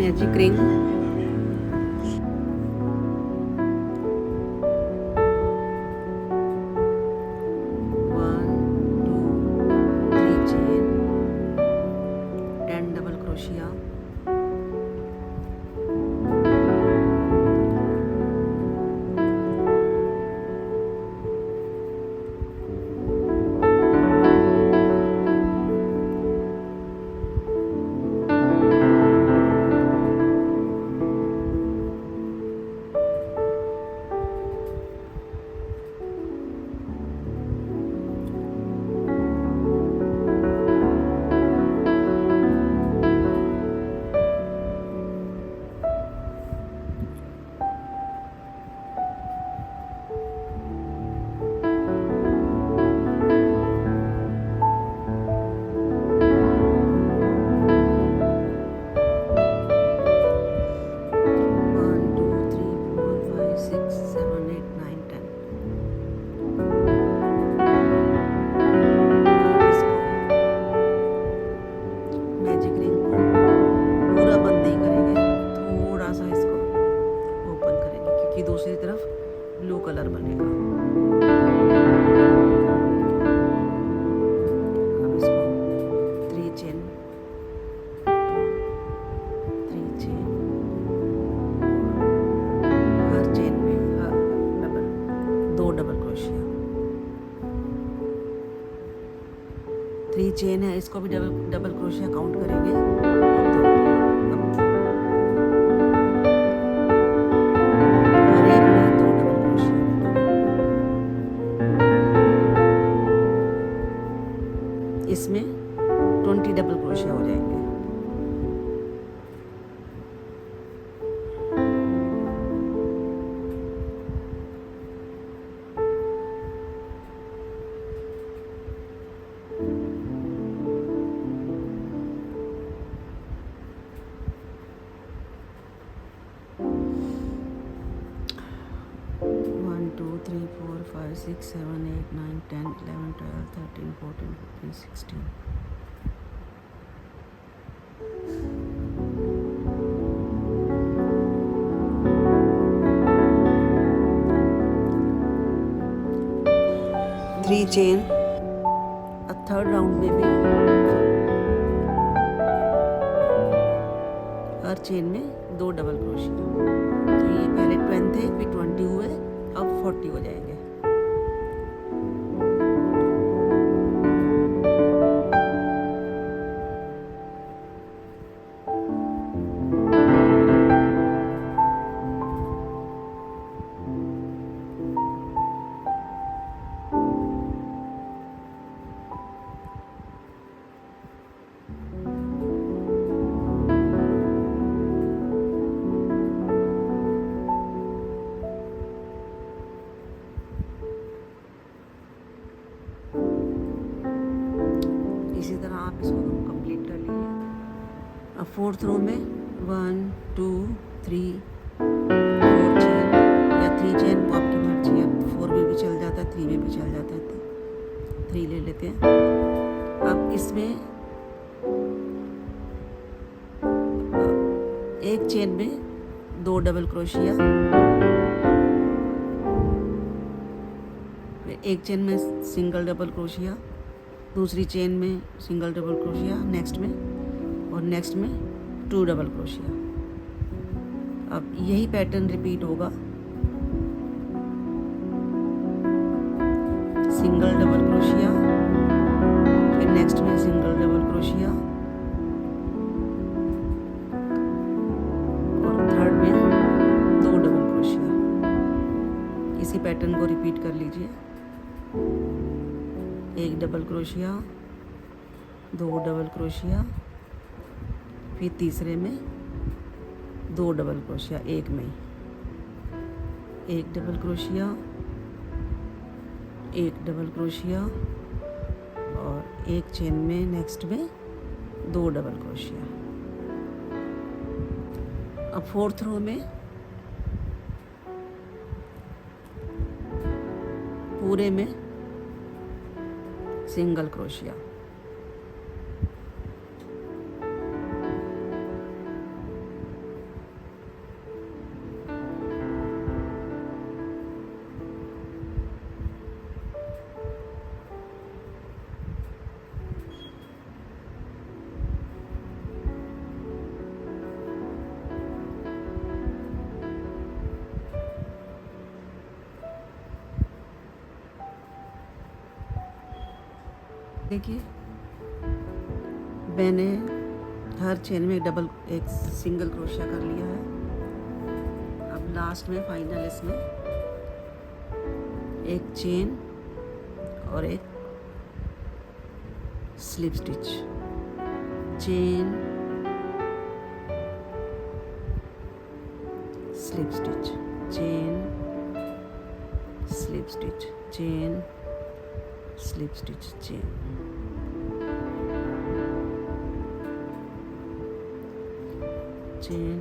Magic ring, one two three chain, 10 double crochet, दूसरी तरफ blue colour बनेगा। अब इसको 3 चेन, 3 चेन, हर चेन में दो डबल क्रोशिया, 3 चेन है, इसको भी डबल क्रोशिया काउंट करेंगे। इसमें 20 डबल क्रोशिया हो जाएंगे। One two three four five six seven eight nine 10 11 12 13 14 15 16। Three chain, third round में भी हर चेन में 2 डबल क्रोशिया। तो ये पहले 20 थे, फिर 20 हुए, अब 40 हो जाएंगे। इसी तरह आप इसको कंप्लीट कर लीजिए। अब फोर्थ रो में 1 2 3 4 चेन या 3 चेन, वो आपकी मर्जी है। 4 में भी चल जाता है, 3 में भी चल जाता है, तो 3 ले लेते हैं। अब इसमें एक चेन में 2 डबल क्रोशिया, फिर एक चेन में सिंगल डबल क्रोशिया, दूसरी चेन में सिंगल डबल क्रोशिया नेक्स्ट में, और नेक्स्ट में 2 डबल क्रोशिया। अब यही पैटर्न रिपीट होगा। सिंगल डबल क्रोशिया, फिर नेक्स्ट में सिंगल डबल क्रोशिया, और थर्ड में 2 डबल क्रोशिया। इसी पैटर्न को रिपीट कर लीजिए। 1 डबल क्रोशिया, 2 डबल क्रोशिया, फिर तीसरे में 2 डबल क्रोशिया, एक में 1 डबल क्रोशिया, 1 डबल क्रोशिया, और एक चेन में नेक्स्ट में 2 डबल क्रोशिया। अब फोर्थ रो में पूरे में सिंगल क्रोशिया, देखिए मैंने हर चेन में एक सिंगल क्रोशिया कर लिया है। अब लास्ट में फाइनल इसमें एक चेन और एक slip stitch, chain slip stitch, chain slip stitch, chain slip stitch, chain, chain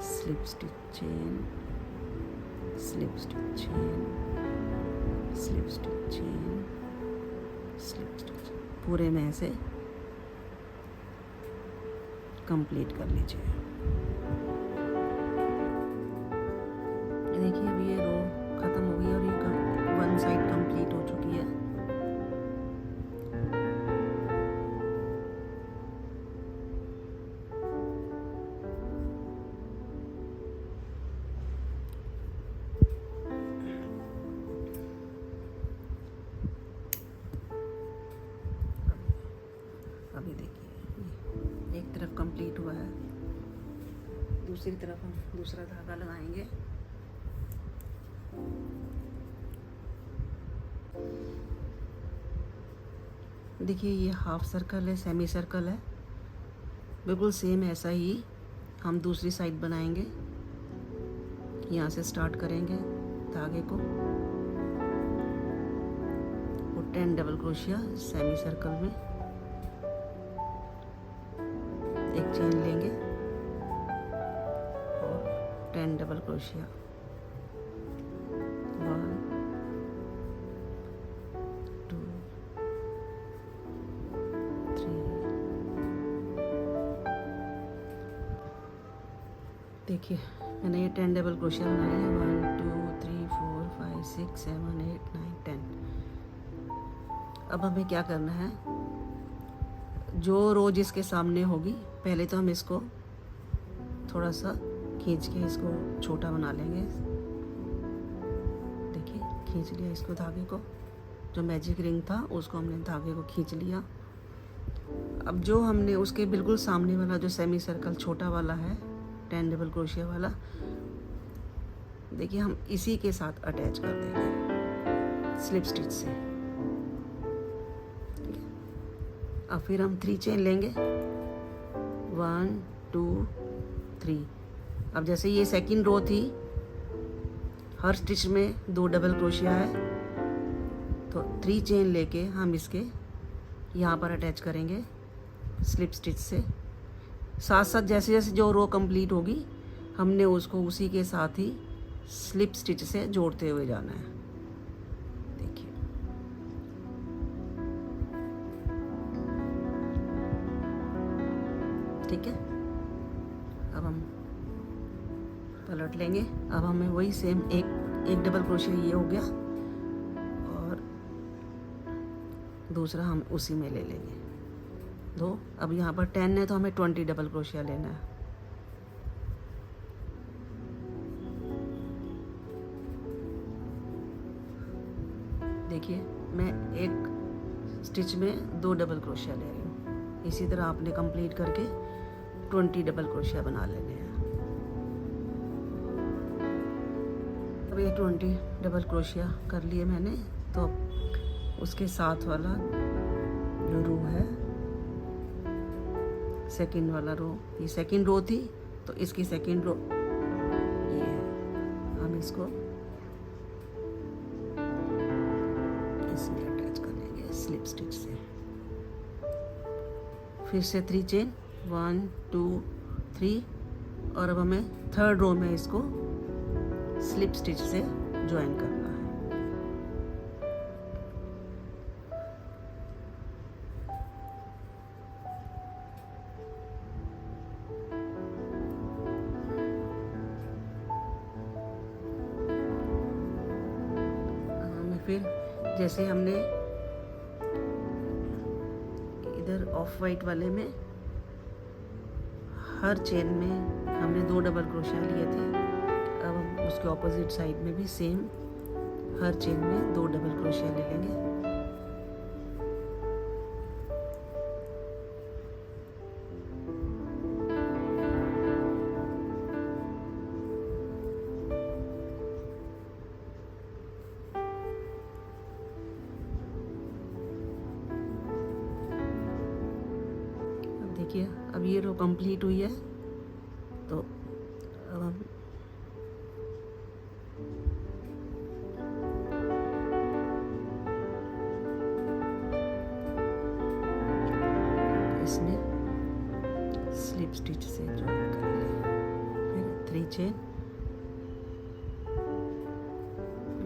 slip stitch, chain slip stitch, chain slip stitch, chain slip stitch, पूरे में ऐसे कंप्लीट कर लीजिए। देखिए अभी ये रो ख़त्म हो गई और ये वन साइड कंप्लीट हो चुकी है। अभी देखिए एक तरफ कंप्लीट हुआ है, दूसरी तरफ हम दूसरा धागा लगाएंगे। देखिए ये हाफ सर्कल है, सेमी सर्कल है, बिल्कुल सेम ऐसा ही हम दूसरी साइड बनाएंगे। यहाँ से स्टार्ट करेंगे धागे को और 10 डबल क्रोशिया सेमी सर्कल में एक चेन लेंगे और 10 डबल क्रोशिया, 1 2 3। देखिए मैंने ये 10 डबल क्रोशिया बनाया है, 1 2 3 4 5 6 7 8 9 10। अब हमें क्या करना है, जो रो जिसके सामने होगी पहले तो हम इसको थोड़ा सा खींच के इसको छोटा बना लेंगे। देखिए खींच लिया इसको, धागे को, जो मैजिक रिंग था उसको हमने धागे को खींच लिया। अब जो हमने उसके बिल्कुल सामने वाला जो सेमी सर्कल छोटा वाला है 10 डबल क्रोशिया वाला, देखिए हम इसी के साथ अटैच कर देंगे स्लिप स्टिच से। अब फिर हम 3 चेन लेंगे, 1 2 3। अब जैसे ये सेकंड रो थी, हर स्टिच में 2 डबल क्रोशिया है, तो 3 चेन लेके हम इसके यहाँ पर अटैच करेंगे स्लिप स्टिच से। साथ साथ जैसे जैसे जो रो कंप्लीट होगी हमने उसको उसी के साथ ही स्लिप स्टिच से जोड़ते हुए जाना है। देखिए ठीक है। अब हम पलट लेंगे। अब हमें वही सेम एक डबल क्रोशिया ये हो गया और दूसरा हम उसी में ले लेंगे 2। अब यहाँ पर 10 है तो हमें 20 डबल क्रोशिया लेना है। देखिए मैं एक स्टिच में 2 डबल क्रोशिया ले रही हूँ। इसी तरह आपने कंप्लीट करके 20 डबल क्रोशिया बना लेने हैं। अब ये 20 डबल क्रोशिया कर लिए मैंने, तो उसके साथ वाला जो रो है, सेकंड वाला रो, ये सेकंड रो थी तो इसकी सेकंड रो ये है, हम इसको इसमें अटैच कर लेंगे स्लिप स्टिच से। फिर से 3 चेन, 1 2 3, और अब हमें थर्ड रो में इसको स्लिप स्टिच से ज्वाइन करना है। फिर जैसे हमने इधर ऑफ वाइट वाले में हर चेन में हमने 2 डबल क्रोशिया लिए थे, अब हम उसके ऑपोजिट साइड में भी सेम हर चेन में 2 डबल क्रोशिया ले लेंगे। देखिए अब ये रो कंप्लीट हुई है। तो अब हम इसमें स्लिप स्टिच से ज्वाइन करेंगे। फिर 3 चेन,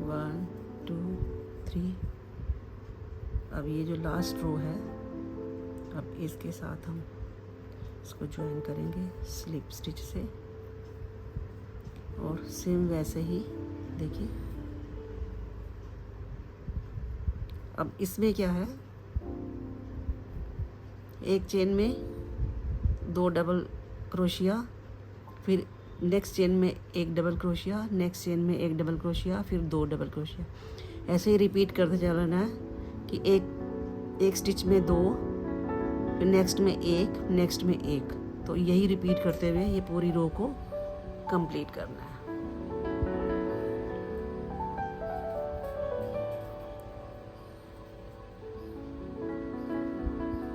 1 2 3। अब ये जो लास्ट रो है, अब इसके साथ हम इसको ज्वाइन करेंगे स्लिप स्टिच से, और सेम वैसे ही देखिए। अब इसमें क्या है, एक चेन में 2 डबल क्रोशिया, फिर नेक्स्ट चेन में 1 डबल क्रोशिया, नेक्स्ट चेन में 1 डबल क्रोशिया, फिर 2 डबल क्रोशिया। ऐसे ही रिपीट करते चलना है कि एक स्टिच में 2, फिर नेक्स्ट में 1, नेक्स्ट में 1। तो यही रिपीट करते हुए ये पूरी रो को कंप्लीट करना है।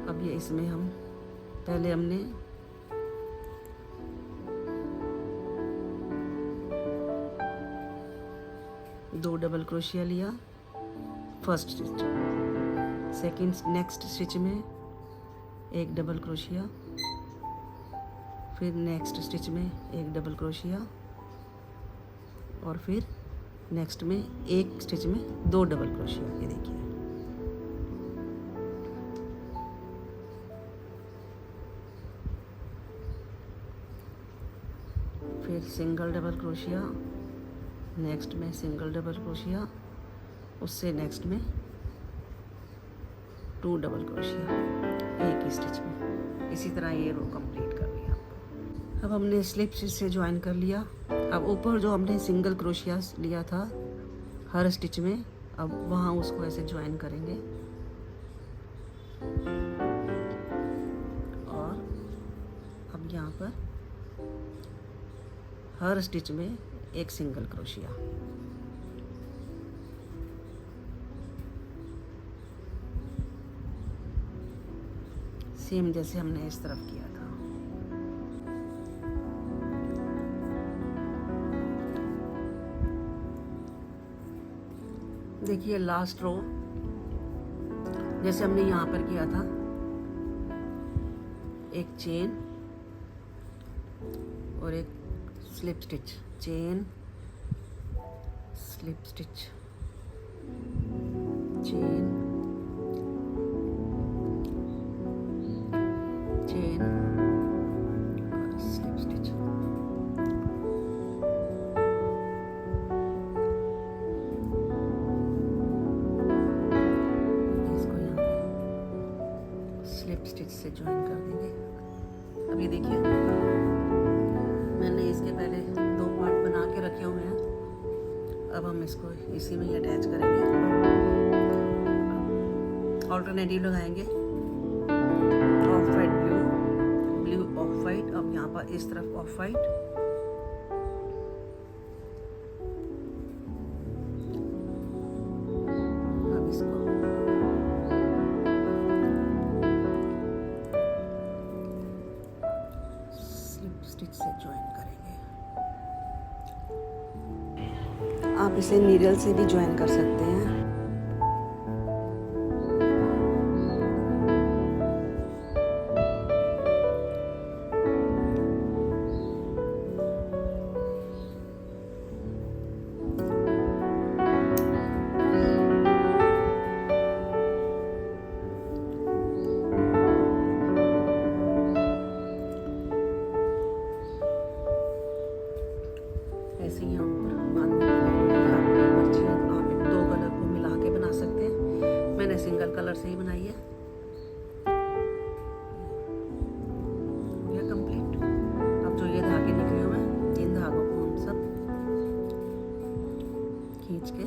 अब ये इसमें हम पहले हमने दो डबल क्रोशिया लिया first stitch, second next stitch में 1 डबल क्रोशिया, फिर नेक्स्ट स्टिच में 1 डबल क्रोशिया, और फिर नेक्स्ट में एक स्टिच में 2 डबल क्रोशिया। ये देखिए फिर सिंगल डबल क्रोशिया, नेक्स्ट में सिंगल डबल क्रोशिया, उससे नेक्स्ट में 2 डबल क्रोशिया एक ही स्टिच में। इसी तरह ये रो कंप्लीट कर लिया। अब हमने स्लिप स्टिच से ज्वाइन कर लिया। अब ऊपर जो हमने सिंगल क्रोशिया लिया था हर स्टिच में, अब वहाँ उसको ऐसे ज्वाइन करेंगे, और अब यहाँ पर हर स्टिच में 1 सिंगल क्रोशिया। सेम जैसे हमने इस तरफ किया था। देखिए लास्ट रो जैसे हमने यहाँ पर किया था, एक चेन और एक slip stitch, chain slip stitch, chain chain और स्लिप स्टिच। इसको यहाँ पे स्लिप स्टिच से ज्वाइन कर देंगे। अब ये देखिए मैंने इसके पहले 2 पार्ट बना के रखे हुए हैं। अब हम इसको इसी में ही अटैच करेंगे। ऑल्टरनेटिव लगाएंगे, of white blue, blue of white. अब यहाँ पर इस तरफ ऑफ वाइट, अब इसको स्लिप स्टिच से ज्वाइन करेंगे। आप इसे नीडल से भी ज्वाइन कर सकते हैं। ऐसे ही हम बांधने आपकी मर्जी है, आप 2 कलर को मिला के बना सकते हैं। मैंने सिंगल कलर से ही बनाई है। ये कंप्लीट। अब जो ये धागे निकले हुए हैं, इन धागों को हम सब खींच के